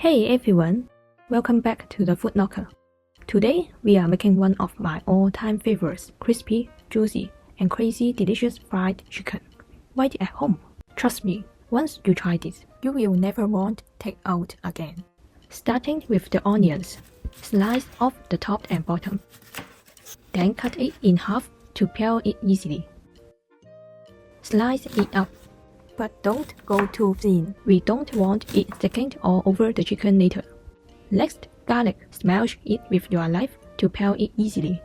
Hey everyone, welcome back to the Food Knocker. Today we are making one of my all-time favorites, crispy, juicy, and crazy delicious fried chicken. Right at home. Trust me, once you try this, you will never want take out again. Starting with the onions, slice off the top and bottom. Then cut it in half to peel it easily. Slice it up. But don't go too thin, we don't want it sticking all over the chicken later. Next, garlic, smash it with your knife to peel it easily.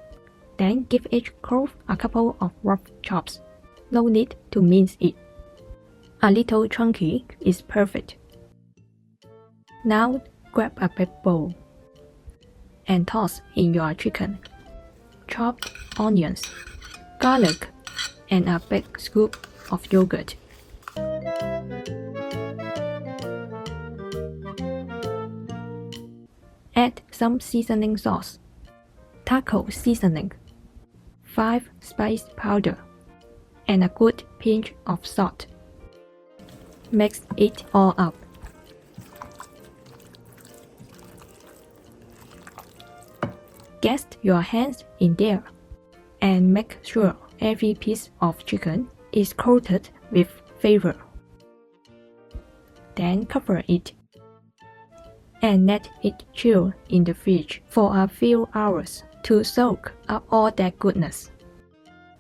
Then give each clove a couple of rough chops. No need to mince it. A little chunky is perfect. Now grab a big bowl and toss in your chicken, chopped onions, garlic, and a big scoop of yogurt. Add some seasoning sauce, taco seasoning, 5 spice powder, and a good pinch of salt. Mix it all up. Get your hands in there and make sure every piece of chicken is coated with flavor. Then cover it and let it chill in the fridge for a few hours to soak up all that goodness.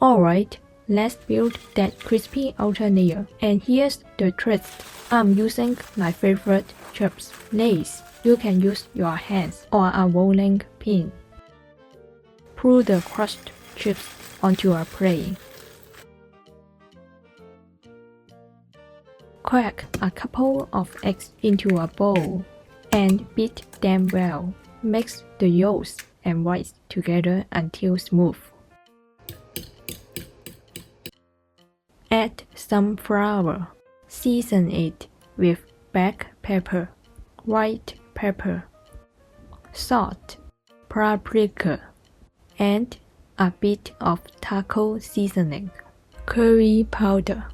Alright, let's build that crispy outer layer. And here's the trick. I'm using my favorite chips, Lay's. You can use your hands or a rolling pin. Pour the crushed chips onto a plate. Crack a couple of eggs into a bowl and beat them well. Mix the yolks and whites together until smooth. Add some flour. Season it with black pepper, white pepper, salt, paprika, and a bit of taco seasoning, curry powder.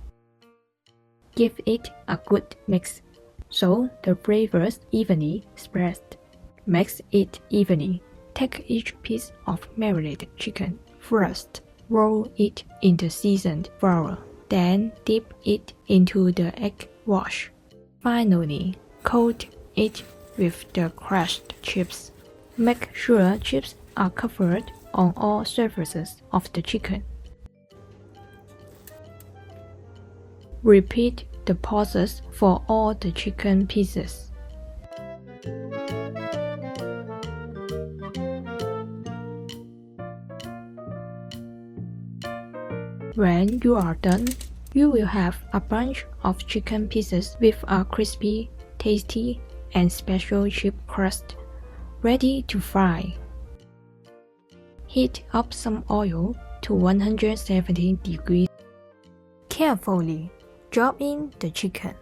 Give it a good mix so the flavors evenly spread. Mix it evenly. Take each piece of marinated chicken first. Roll it in the seasoned flour. Then dip it into the egg wash. Finally, coat it with the crushed chips. Make sure chips are covered on all surfaces of the chicken. Repeat the process for all the chicken pieces. When you are done, you will have a bunch of chicken pieces with a crispy, tasty, and special chip crust ready to fry. Heat up some oil to 170 degrees. Carefully drop in the chicken.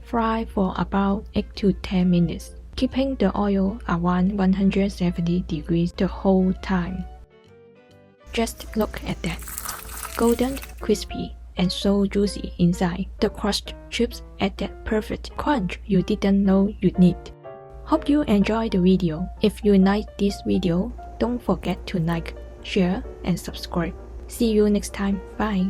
Fry for about 8 to 10 minutes, keeping the oil around 170 degrees the whole time. Just look at that. Golden, crispy, and so juicy inside. The crushed chips add that perfect crunch you didn't know you'd need. Hope you enjoyed the video. If you liked this video, don't forget to like, share, and subscribe. See you next time. Bye.